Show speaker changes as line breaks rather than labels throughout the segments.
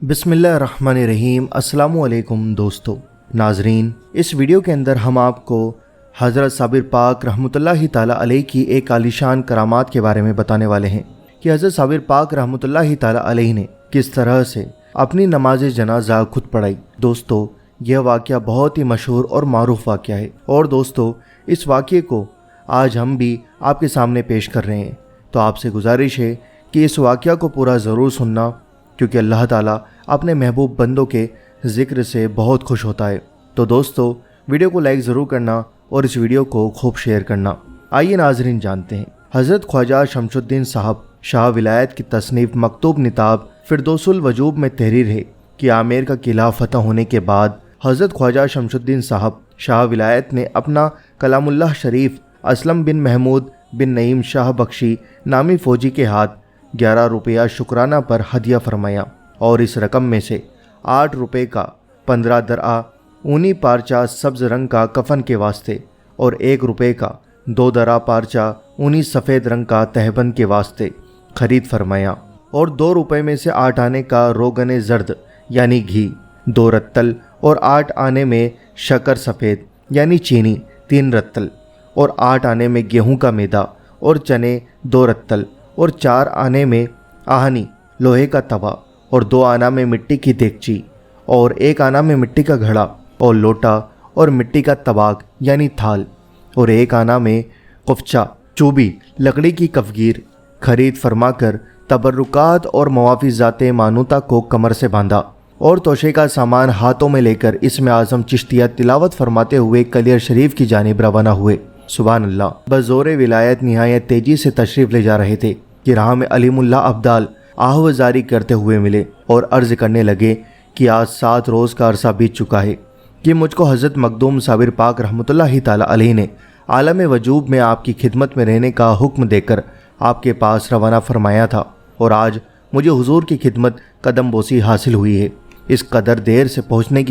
बिस्मिल्लाहिर्रहमानिर्रहीम। अस्सलामुअलैकुम दोस्तों नाजरीन, इस वीडियो के अंदर हम आपको हज़रत साबिर पाक रहमतुल्लाहि ताला अलैह की एक आलीशान करामात के बारे में बताने वाले हैं कि हज़रत साबिर पाक रहमतुल्लाहि ताला अलैह ने किस तरह से अपनी नमाज जनाजा खुद पढ़ाई। दोस्तों, यह वाक़या बहुत ही मशहूर और मारूफ वाक़या है और दोस्तों इस वाक़ये को आज हम भी आपके सामने पेश कर रहे हैं। तो आपसे गुजारिश है कि इस वाक़या को पूरा ज़रूर सुनना, क्योंकि अल्लाह ताला अपने महबूब बंदों के ज़िक्र से बहुत खुश होता है। तो दोस्तों वीडियो को लाइक ज़रूर करना और इस वीडियो को खूब शेयर करना। आइए नाज़रीन जानते हैं हज़रत ख्वाजा शमशुद्दीन साहब शाह विलायत की तसनीफ़ मकतूब निताब फिरदौसुल वजूब में तहरीर है कि आमेर का किला फतह होने के बाद हज़रत ख्वाजा शमशुद्दीन साहब शाह विलायत ने अपना कलामुल्लाह शरीफ असलम बिन महमूद बिन नईम शाह बख्शी नामी फ़ौजी के हाथ 11 रुपया शुक्राना पर हदिया फरमाया और इस रकम में से 8 रुपये का 15 दरआ ऊनी पारचा सब्ज़ रंग का कफन के वास्ते और 1 रुपये का 2 दरा पारचा ऊनी सफ़ेद रंग का तहबंद के वास्ते खरीद फरमाया और 2 रुपये में से 8 आने का रोगन जर्द यानी घी, 2 रत्तल और 8 आने में शक्कर सफ़ेद यानी चीनी 3 रत्तल और 8 आने में गेहूं का मैदा और चने 2 रत्तल और 4 आने में आहनी लोहे का तवा और 2 आना में मिट्टी की देगची और 1 आना में मिट्टी का घड़ा और लोटा और मिट्टी का तबाग यानी थाल और 1 आना में कुफचा चूबी लकड़ी की कफगीर खरीद फरमाकर तबर्रुकात और मवाफ़िज़ाते मानूता को कमर से बांधा और तोशे का सामान हाथों में लेकर इसमें आज़म चिश्तिया तिलावत फरमाते हुए कलियर शरीफ की जानिब रवाना हुए। सुभान अल्लाह। बज़ोरे विलायत निहायत तेज़ी से तशरीफ़ ले जा रहे थे कि राह में अलीमुल्लाह अब्दाल आहवजारी करते हुए मिले और अर्ज़ करने लगे कि आज 7 रोज़ का अरसा बीत चुका है कि मुझको हज़रत मखदूम साबिर पाक रहमतुल्लाहि ताला अलैह ने आलम वजूब में आपकी खिदमत में रहने का हुक्म देकर आपके पास रवाना फरमाया था और आज मुझे हुजूर की खिदमत कदम बोसी हासिल हुई है। इस कदर देर से पहुँचने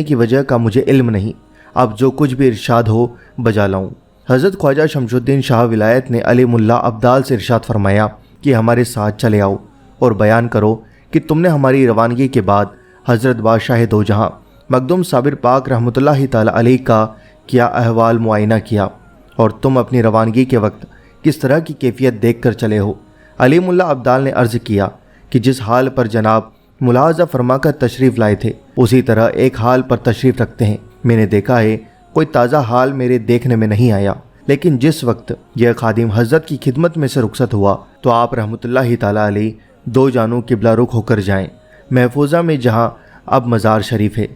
की वजह का मुझे इल्म नहीं, अब जो कुछ भी इरशाद हो बजा लाऊं। हज़रत ख्वाजा शमशुद्दीन शाह विलायत ने अलीमुल्लाह अब्दाल से इरशाद फरमाया कि हमारे साथ चले आओ और बयान करो कि तुमने हमारी रवानगी के बाद हज़रत बादशाह दो जहां मखदूम साबिर पाक रहमतुल्लाहि ताला अलैह का क्या अहवाल मुआयना किया और तुम अपनी रवानगी के वक्त किस तरह की कैफियत देख कर चले हो। अलीमुल्लाह अब्दाल ने अर्ज़ किया कि जिस हाल पर जनाब मुलाहज़ा फरमाकर तशरीफ़ लाए थे उसी तरह एक हाल पर तशरीफ़ रखते हैं। मैंने देखा है कोई ताज़ा हाल मेरे देखने में नहीं आया, लेकिन जिस वक्त यह खादिम हज़रत की खिदमत में से रुखसत हुआ तो आप रहमतुल्लाहि ताला अलैह 2 जानों किबला रुख होकर जाएं। महफूजा में जहां अब मज़ार शरीफ है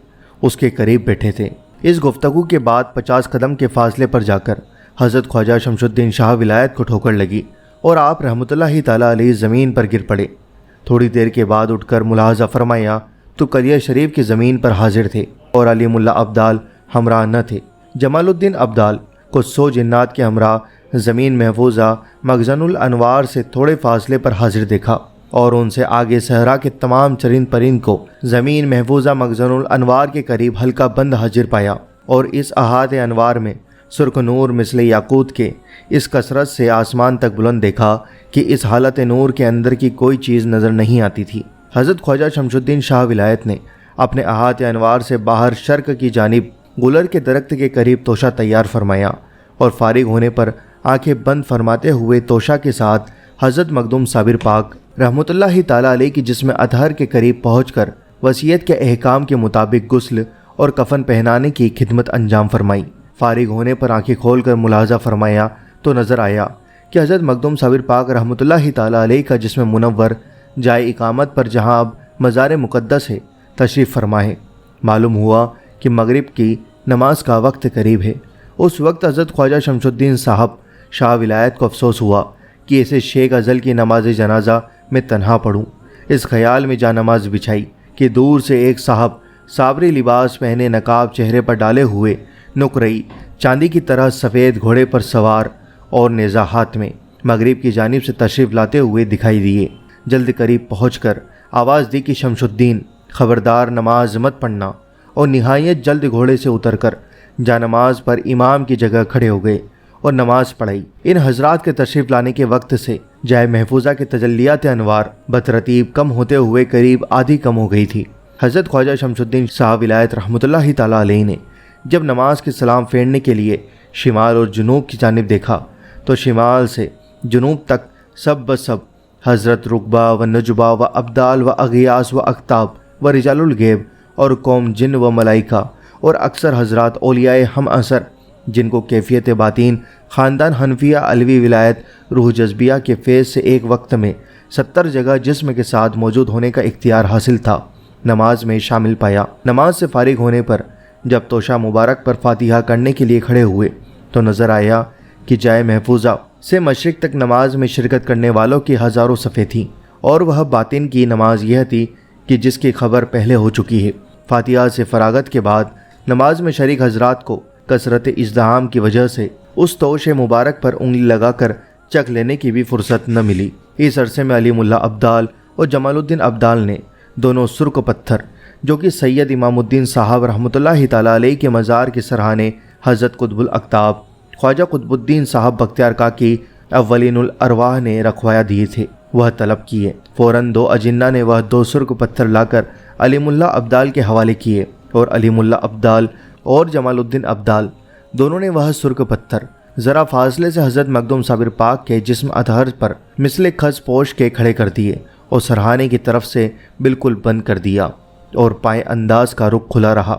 उसके करीब बैठे थे। इस गुफ्तगू के बाद 50 कदम के फासले पर जाकर हज़रत ख्वाजा शमशुद्दीन शाह विलायत को ठोकर लगी और आप रहमतुल्लाहि ताला अलैह ज़मीन पर गिर पड़े। थोड़ी देर के बाद उठकर मुलाहज़ा फरमाया तो कलिया शरीफ की ज़मीन पर हाजिर थे और अलीमुल्लाह अब्दाल हमरा न थे। जमालुद्दीन अब्दाल को 100 जिन्नात के हमरा ज़मीन महफूजा मखज़नुल अनवार से थोड़े फासले पर हाजिर देखा और उनसे आगे सहरा के तमाम चरिंद परिंद को ज़मीन महफूजा मखज़नुल अनवार के करीब हल्का बंद हाजिर पाया और इस अहात अनवार में सुर्ख नूर मिसले याकूत के इस कसरत से आसमान तक बुलंद देखा कि इस हालत नूर के अंदर की कोई चीज़ नज़र नहीं आती थी। हज़रत ख्वाजा शमशुद्दीन शाह विलायत ने अपने अहात अनवार से बाहर शर्क की जानिब गुलर के दरख्त के करीब तोशा तैयार फरमाया और फारिग होने पर आंखें बंद फरमाते हुए तोशा के साथ हज़रत मखदूम साबिर पाक रहमतुल्लाहि ताला अलैह की जिस्म अतहर के करीब पहुंचकर वसीयत के अहकाम के मुताबिक गुस्ल और कफन पहनाने की खिदमत अंजाम फरमाई। फारिग होने पर आंखें खोलकर मुलाहज़ा फरमाया तो नज़र आया कि हज़रत मखदूम साबिर पाक रहमतुल्लाहि ताला अलैह का जिस्म मुनव्वर जाए इकामत पर जहाँ अब मज़ार मुक़द्दस है तशरीफ़ फरमा है। मालूम हुआ कि मगरिब की नमाज का वक्त करीब है। उस वक्त हज़रत ख्वाजा शमशुद्दीन साहब शाह विलायत को अफसोस हुआ कि इसे शेख अज़ल की नमाज जनाजा में तन्हा पढ़ूँ। इस ख्याल में जा नमाज बिछाई कि दूर से एक साहब साबरी लिबास पहने नकाब चेहरे पर डाले हुए नुकरई चांदी की तरह सफ़ेद घोड़े पर सवार और नेज़ा हाथ में मगरिब की जानिब से तशरीफ़ लाते हुए दिखाई दिए। जल्द करीब पहुँचकर आवाज़ दी कि शमशुद्दीन ख़बरदार नमाज मत पढ़ना और निहायत जल्द घोड़े से उतरकर जानमाज पर इमाम की जगह खड़े हो गए اور نماز پڑھائی۔ ان حضرات کے تشریف لانے کے وقت سے جائے محفوظہ کے تجلیات انوار بترتیب کم ہوتے ہوئے قریب آدھی کم ہو گئی تھی۔ حضرت خواجہ شمس الدین صاحب ولایت رحمۃ اللہ تعالی علیہ نے جب نماز کے سلام پھیرنے کے لیے شمال اور جنوب کی جانب دیکھا تو شمال سے جنوب تک سب بسب حضرت رقبہ و نجبہ و ابدال و اغیاس و اقتاب و رجال الغیب اور قوم جن و ملائکہ اور اکثر حضرات اولیاء ہم اثر جن کو کیفیت باطین خاندان حنفیہ علوی ولایت روح جذبیہ کے فیض سے ایک وقت میں 70 جگہ جسم کے ساتھ موجود ہونے کا اختیار حاصل تھا، نماز میں شامل پایا۔ نماز سے فارغ ہونے پر جب توشہ مبارک پر فاتحہ کرنے کے لیے کھڑے ہوئے تو نظر آیا کہ جائے محفوظہ سے مشرق تک نماز میں شرکت کرنے والوں کی ہزاروں صفیں تھیں، اور وہ باطن کی نماز یہ تھی کہ جس کی خبر پہلے ہو چکی ہے۔ فاتحہ سے فراغت کے بعد نماز میں شریک حضرات کو کثرت ازدحام کی وجہ سے اس توش مبارک پر انگلی لگا کر چکھ لینے کی بھی فرصت نہ ملی۔ اس عرصے میں علی ملا ابدال اور جمال الدین ابدال نے دونوں سرخ پتھر جو کہ سید امام الدین صاحب رحمۃ اللہ تعالی علیہ کے مزار کے سرحانے حضرت قطب الاقطاب خواجہ قطب الدین صاحب بختیار کاکی اولین الارواح نے رکھوایا دیے تھے، وہ طلب کیے۔ فوراً 2 اجنہ نے وہ 2 سرخ پتھر لا کر علی ملا ابدال کے حوالے کیے، اور علی ملا ابدال اور جمال الدین ابدال دونوں نے وہ سرخ پتھر ذرا فاصلے سے حضرت مخدوم صابر پاک کے جسم اطہر پر مثل خز پوش کے کھڑے کر دیے اور سرحانے کی طرف سے بالکل بند کر دیا، اور پائے انداز کا رخ کھلا رہا،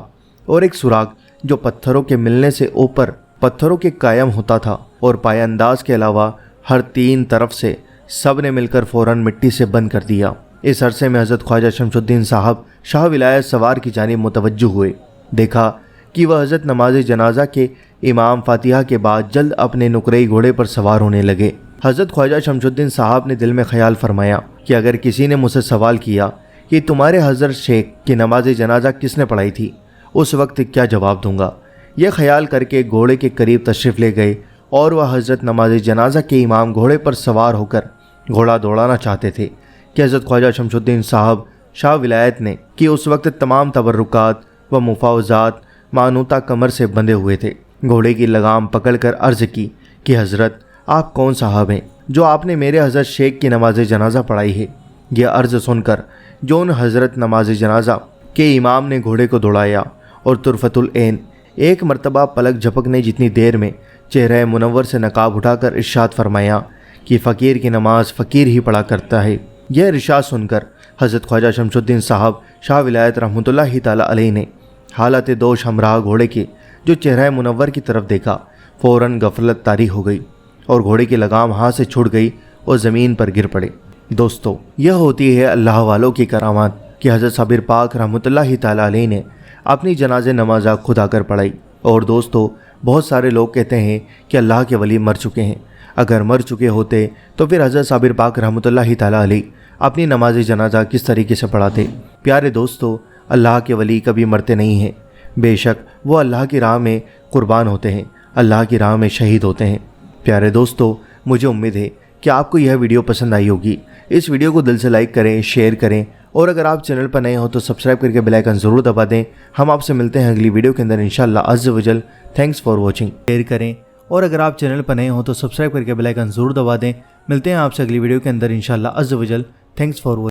اور ایک سوراخ جو پتھروں کے ملنے سے اوپر پتھروں کے قائم ہوتا تھا، اور پائے انداز کے علاوہ ہر 3 طرف سے سب نے مل کر فوراً مٹی سے بند کر دیا۔ اس عرصے میں حضرت خواجہ شمس الدین صاحب شاہ ولایت سوار کی جانب متوجہ ہوئے، دیکھا کہ وہ حضرت نماز جنازہ کے امام فاتحہ کے بعد جلد اپنے نقرئی گھوڑے پر سوار ہونے لگے۔ حضرت خواجہ شمس الدین صاحب نے دل میں خیال فرمایا کہ اگر کسی نے مجھ سے سوال کیا کہ تمہارے حضرت شیخ کی نماز جنازہ کس نے پڑھائی تھی، اس وقت کیا جواب دوں گا۔ یہ خیال کر کے گھوڑے کے قریب تشریف لے گئے، اور وہ حضرت نماز جنازہ کے امام گھوڑے پر سوار ہو کر گھوڑا دوڑانا چاہتے تھے کہ حضرت خواجہ شمس الدین صاحب شاہ ولایت نے کہ اس وقت تمام تبرکات و مفاوضات مانوتا کمر سے بندھے ہوئے تھے، گھوڑے کی لگام پکڑ کر عرض کی کہ حضرت آپ کون صاحب ہیں جو آپ نے میرے حضرت شیخ کی نماز جنازہ پڑھائی ہے؟ یہ عرض سن کر جو ان حضرت نماز جنازہ کے امام نے گھوڑے کو دوڑایا، اور طرفت العین ایک مرتبہ پلک جھپکنے جتنی دیر میں چہرہ منور سے نقاب اٹھا کر ارشاد فرمایا کہ فقیر کی نماز فقیر ہی پڑھا کرتا ہے۔ یہ ارشاد سن کر حضرت خواجہ شمس الدین صاحب شاہ ولایت رحمۃ اللہ تعالی علیہ نے حالت دوش ہمراہ گھوڑے کے جو چہرہ منور کی طرف دیکھا، فوراً غفلت طاری ہو گئی، اور گھوڑے کی لگام ہاتھ سے چھوٹ گئی اور زمین پر گر پڑے۔ دوستو، یہ ہوتی ہے اللہ والوں کی کرامات کہ حضرت صابر پاک رحمۃ اللہ تعالی علیہ نے اپنی جنازہ نمازہ خود آ کر پڑھائی۔ اور دوستو، بہت سارے لوگ کہتے ہیں کہ اللہ کے ولی مر چکے ہیں، اگر مر چکے ہوتے تو پھر حضرت صابر پاک رحمۃ اللہ تعالی علیہ اپنی نماز جنازہ کس طریقے سے پڑھاتے؟ پیارے دوستو، اللہ کے ولی کبھی مرتے نہیں ہیں، بے شک وہ اللہ کی راہ میں قربان ہوتے ہیں، اللہ کی راہ میں شہید ہوتے ہیں۔ پیارے دوستو، مجھے امید ہے کہ آپ کو یہ ویڈیو پسند آئی ہوگی۔ اس ویڈیو کو دل سے لائک کریں، شیئر کریں، اور اگر آپ چینل پر نئے ہو تو سبسکرائب کر کے بیل آئیکن ضرور دبا دیں۔ ہم آپ سے ملتے ہیں اگلی ویڈیو کے اندر انشاءاللہ عز و جل۔ Thanks for watching. شیئر کریں، اور اگر آپ چینل پر نئے ہو تو سبسکرائب کر کے بیل آئیکن ضرور دبا دیں۔ ملتے ہیں آپ سے اگلی ویڈیو کے اندر انشاءاللہ عز و جل۔ Thanks for watching.